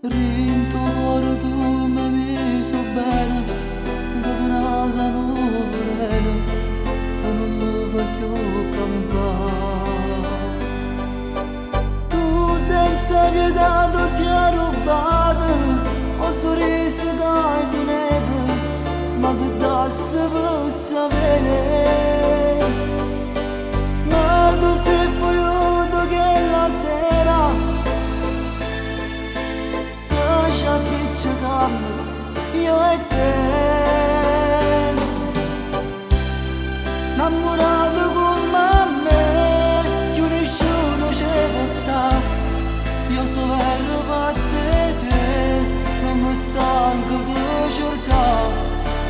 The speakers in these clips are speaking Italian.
Rintorno tu mi so bene, che tu nata nuvolena, che non mi fa più campare. Tu senza pietà sia rubato, ho sorriso che tu neve, ma che dassi per sapere. Ma tu sei fuoco che la sera ci cambio io e te, innamorato come me, più nessuno ci può stare. Io so vero pazzo di te, non mi stanco di cercare.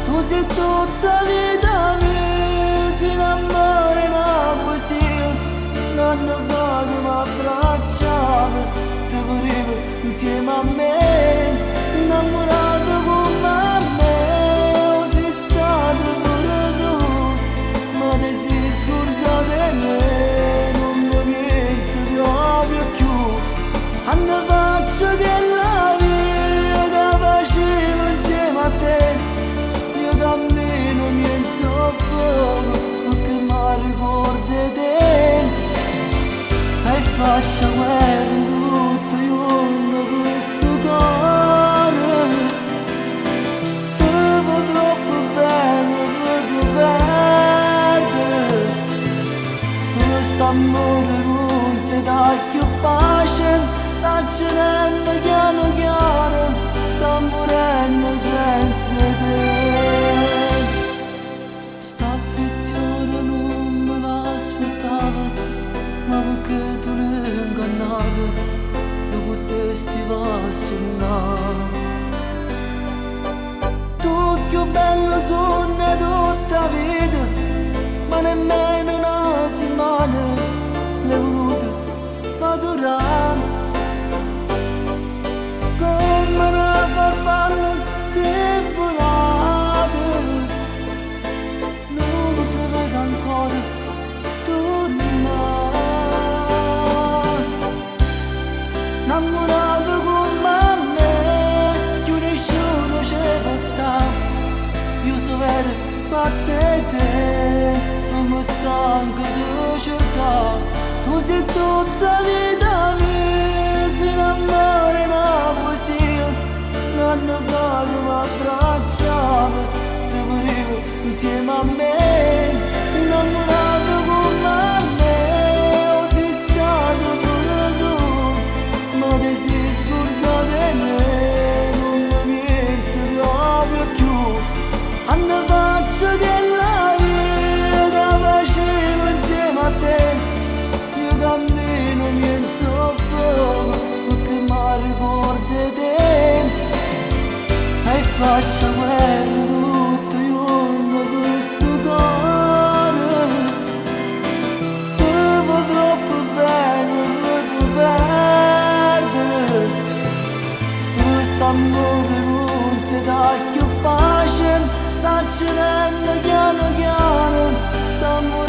Tu sei tutta vita mia, si innamora in una poesia. L'anno fa tu mi abbracciavi, ti volevo insieme a me. Innamorato come me, o sei stato pure tu, ma ti sei scordato di me, non mi pensi proprio più. Hanno faccio che la vita che facevo insieme a te, io cammino miezzo fuoco, perché mi ricordo di te, e faccio guerra tutto io con questo cuore. Amore non si dà più pace, sta girando piano piano, sta morendo senza te. Sta affezione non me l'aspettavo, ma perché tu l'hai ingannato, io con te stivo a sognare. Tu più bello sogno tutta la vita, ma nemmeno una settimana l'hai voluto fa durare. Come una farfalla si è volata, non ti vedo ancora tornare. Innamorato come me, più nessuno ci può stare. Io so vero pazzo di te, non mi stanco di cercare. Tu sei tutta vita mia, si innamora in una poesia. L'anno fa tu mi abbracciavi, ti volevo insieme a me. Innamorato come me, o sei stato pure tu, ma ti sei scordato di me, non mi pensi proprio più. Hanno faccio che la vita facevo insieme a te, io cammino miezzo fuoco, perché mi ricordo di te, e faccio guerra tutto io con questo cuore. Ti vuoi troppo bene per ti perdere, questo amore non si dà più pace, sta girando piano piano, sta morendo.